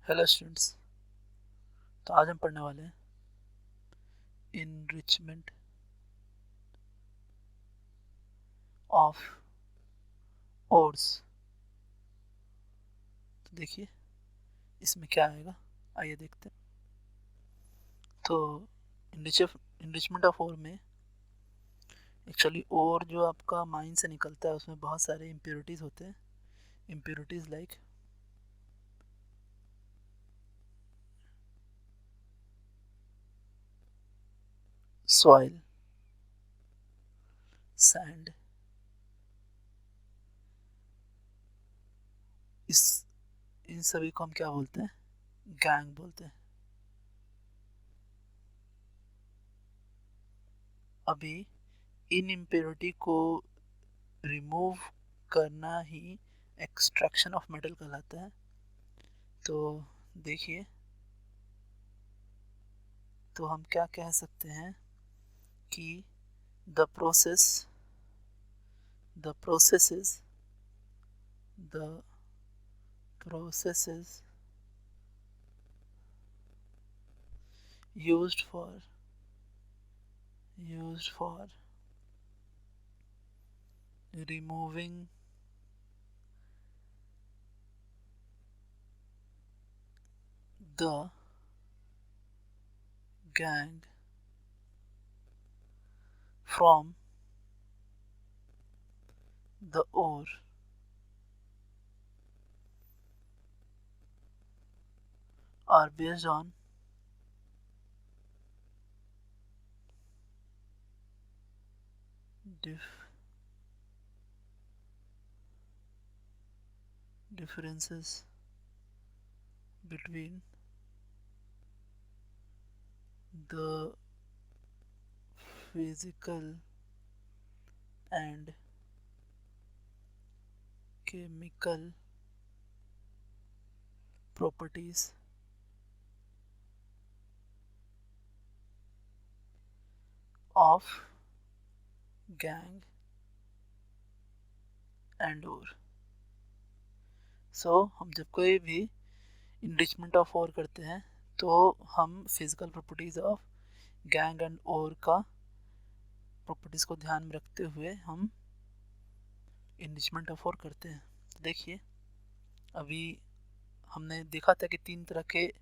Hello students. तो आज हम पढ़ने वाले हैं इनरिचमेंट ऑफ ओर्स। तो देखिए इसमें क्या आएगा, आइए देखते हैं। तो इनरिचमेंट ऑफ ओर में एक्चुअली ओर जो आपका माइन से निकलता है उसमें बहुत सारे इम्प्योरिटीज़ होते हैं। इम्प्योरिटीज़ लाइक सॉइल, सैंड, इस इन सभी को हम क्या बोलते हैं, गैंग बोलते हैं। अभी इन इम्प्योरिटी को रिमूव करना ही एक्सट्रैक्शन ऑफ मेटल कहलाता है। तो देखिए, तो हम क्या कह सकते हैं कि the process the processes the processes used for removing the gang from the ore are based on differences between the physical and chemical properties of gang and ore। हम जब कोई भी इनरिचमेंट ऑफ ओर करते हैं तो हम physical properties of gangue and ore का properties को ध्यान में रखते हुए हम इनरिचमेंट ऑफ ओर करते हैं। तो देखिए, अभी हमने देखा था कि 3 तरह के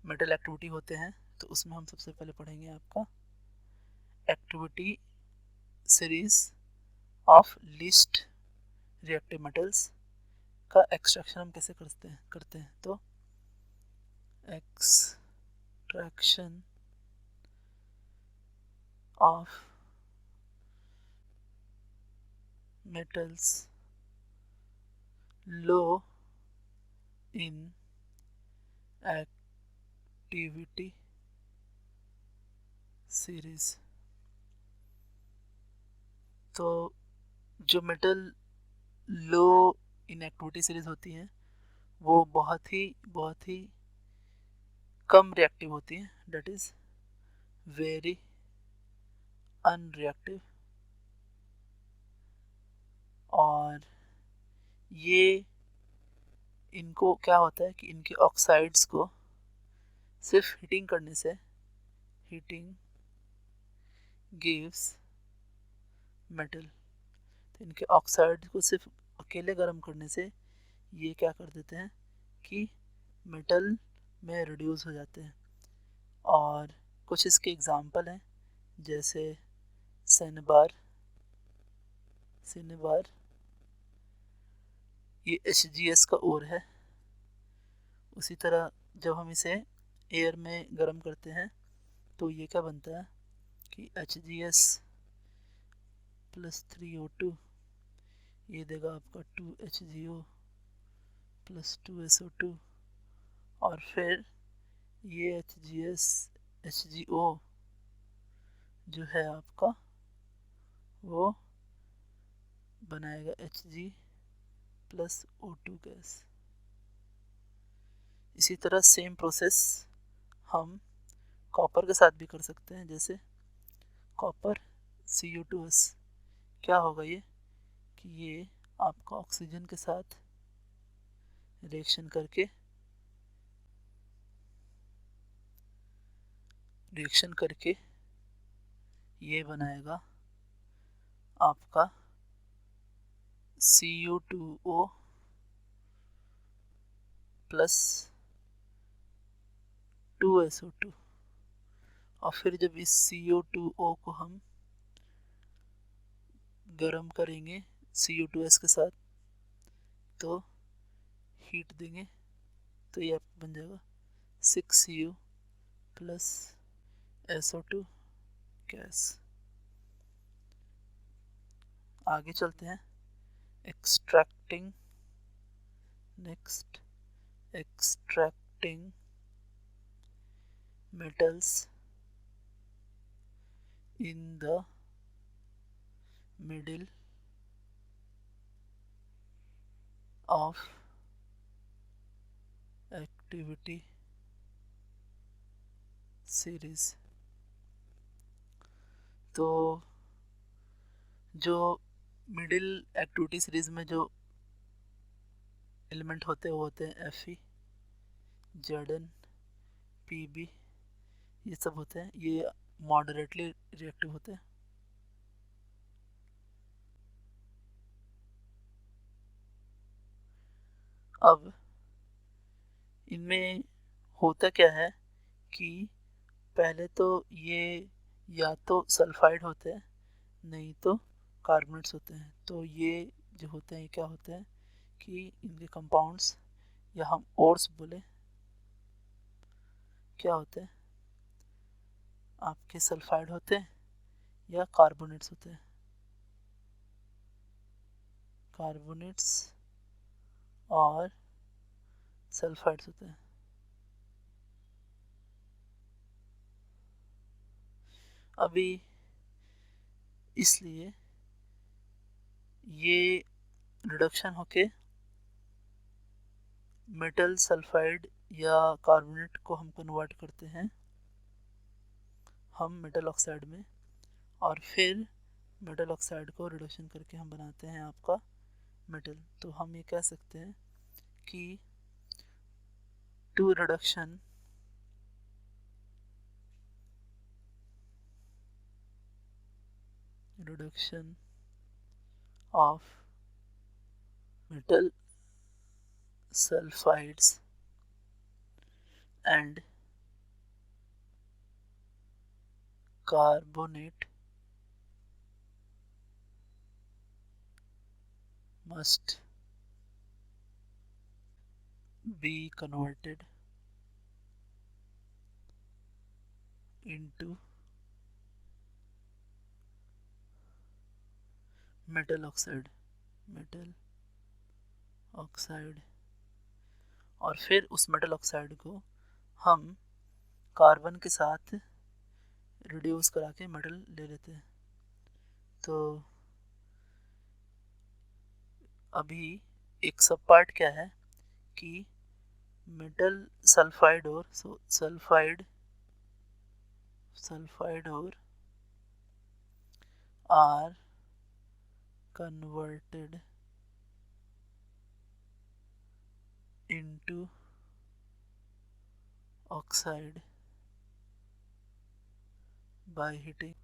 मेटल एक्टिविटी होते हैं। तो उसमें हम सबसे पहले पढ़ेंगे आपका activity series of least reactive metals का एक्सट्रैक्शन हम कैसे करते हैं। तो extraction of metals low in activity series. तो जो metal low in activity series होती हैं वो बहुत ही कम रिएक्टिव होती हैं, डेट इज वेरी अनरिएक्टिव। और ये इनको क्या होता है कि इनके ऑक्साइड्स को सिर्फ हीटिंग करने से, हीटिंग गिव्स मेटल, तो इनके ऑक्साइड को सिर्फ अकेले गर्म करने से ये क्या कर देते हैं कि मेटल में रिड्यूस हो जाते हैं। और कुछ इसके एग्जांपल हैं, जैसे सिनेबार ये HgS का ओर है। उसी तरह जब हम इसे एयर में गर्म करते हैं तो ये क्या बनता है कि HgS + 3O2 ये देगा आपका 2HgO + 2SO2। और फिर ये HgO जो है आपका वो बनाएगा Hg + O2 गैस। इसी तरह सेम प्रोसेस हम कॉपर के साथ भी कर सकते हैं। जैसे कॉपर Cu2S, क्या होगा ये कि ये आपका ऑक्सीजन के साथ रिएक्शन करके रिएक्शन करके ये बनाएगा आपका Cu2O प्लस 2SO2। और फिर जब इस Cu2O को हम गर्म करेंगे Cu2S के साथ तो हीट देंगे तो ये बन जाएगा 6Cu प्लस SO2 गैस। आगे चलते हैं। Extracting metals in the middle of activity series। तो जो मिडिल एक्टिविटी सीरीज में जो एलिमेंट होते हैं वो होते हैं Fe, Zn, Pb, ये सब होते हैं। ये मॉडरेटली रिएक्टिव होते हैं। अब इनमें होता क्या है कि पहले तो ये या तो सल्फाइड होते हैं नहीं तो कार्बोनेट्स होते हैं। तो ये जो होते हैं क्या होते हैं कि इनके कंपाउंड्स या हम ओर्स बोले क्या होते हैं, आपके सल्फाइड होते हैं या कार्बोनेट्स होते हैं, कार्बोनेट्स और सल्फाइड्स होते हैं। अभी इसलिए ये रिडक्शन होके मेटल सल्फाइड या कार्बोनेट को हम कन्वर्ट करते हैं हम मेटल ऑक्साइड में, और फिर मेटल ऑक्साइड को रिडक्शन करके हम बनाते हैं आपका मेटल। तो हम ये कह सकते हैं कि to reduction of metal sulfides and carbonate must be converted into metal oxide और फिर उस मेटल ऑक्साइड को हम कार्बन के साथ रिड्यूस करा के मेटल ले लेते हैं। तो अभी एक सब पार्ट क्या है कि मेटल सल्फाइड और सल्फाइड और are converted into oxide by heating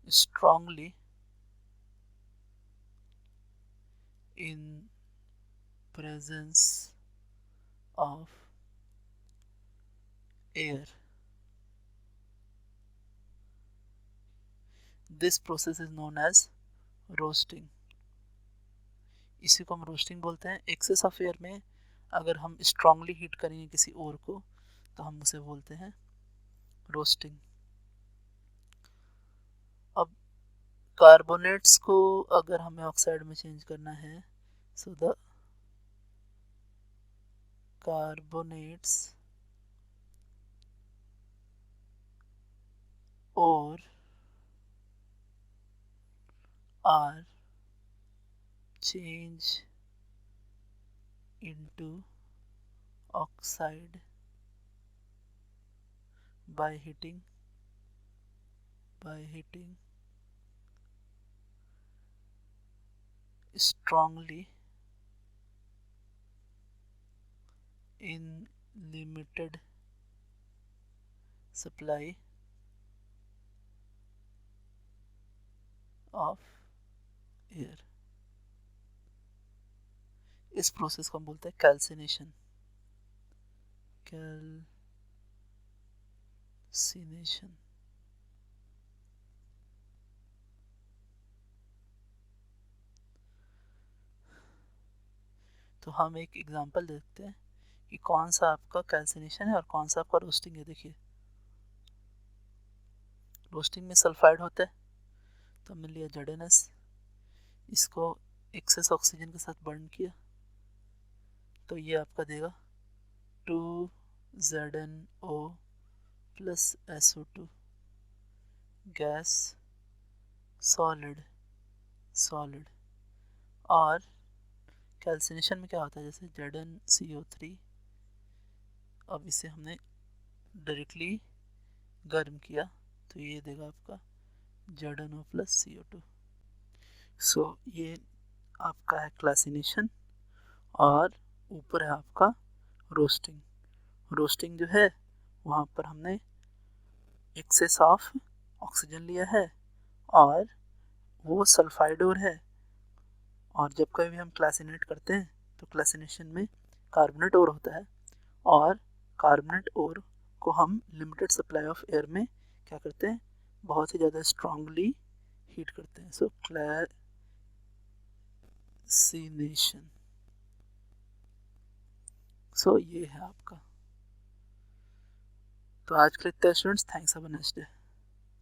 strongly in presence of air. This process is known as roasting। इसी को हम रोस्टिंग बोलते हैं। एक्सेस ऑफ एयर में अगर हम स्ट्रांगली हीट करेंगे किसी और को तो हम उसे बोलते हैं रोस्टिंग। अब कार्बोनेट्स को अगर हमें ऑक्साइड में चेंज करना है सो द कार्बोनेट्स और are changed into oxide by heating strongly in limited supply of air। इस प्रोसेस को हम बोलते हैं कैल्सिनेशन। कैल्सिनेशन तो हम एक एग्जांपल देखते हैं कि कौन सा आपका कैल्सिनेशन है और कौन सा आपका रोस्टिंग है। देखिए रोस्टिंग में सल्फाइड होता है, तो हमने लिया ZnS, इसको एक्सेस ऑक्सीजन के साथ बर्न किया तो ये आपका देगा 2ZnO plus SO2 gas solid. और कैल्सिनेशन में क्या होता है, जैसे ZnCO3, अब इसे हमने डायरेक्टली गर्म किया तो ये देगा आपका ZnO प्लस CO2। सो ये आपका है क्लासिनेशन और ऊपर है आपका रोस्टिंग। रोस्टिंग जो है वहाँ पर हमने एक्सेस ऑफ ऑक्सीजन लिया है और वो सल्फाइड और है, और जब कभी हम क्लासिनेट करते हैं तो क्लासिनेशन में कार्बोनेट और होता है, और कार्बोनेट और को हम लिमिटेड सप्लाई ऑफ एयर में क्या करते हैं, बहुत ही ज़्यादा स्ट्रांगली हीट करते हैं। सो क्लासिनेशन। सो ये है आपका। तो आज के लिए इतना students, thanks, have a nice day.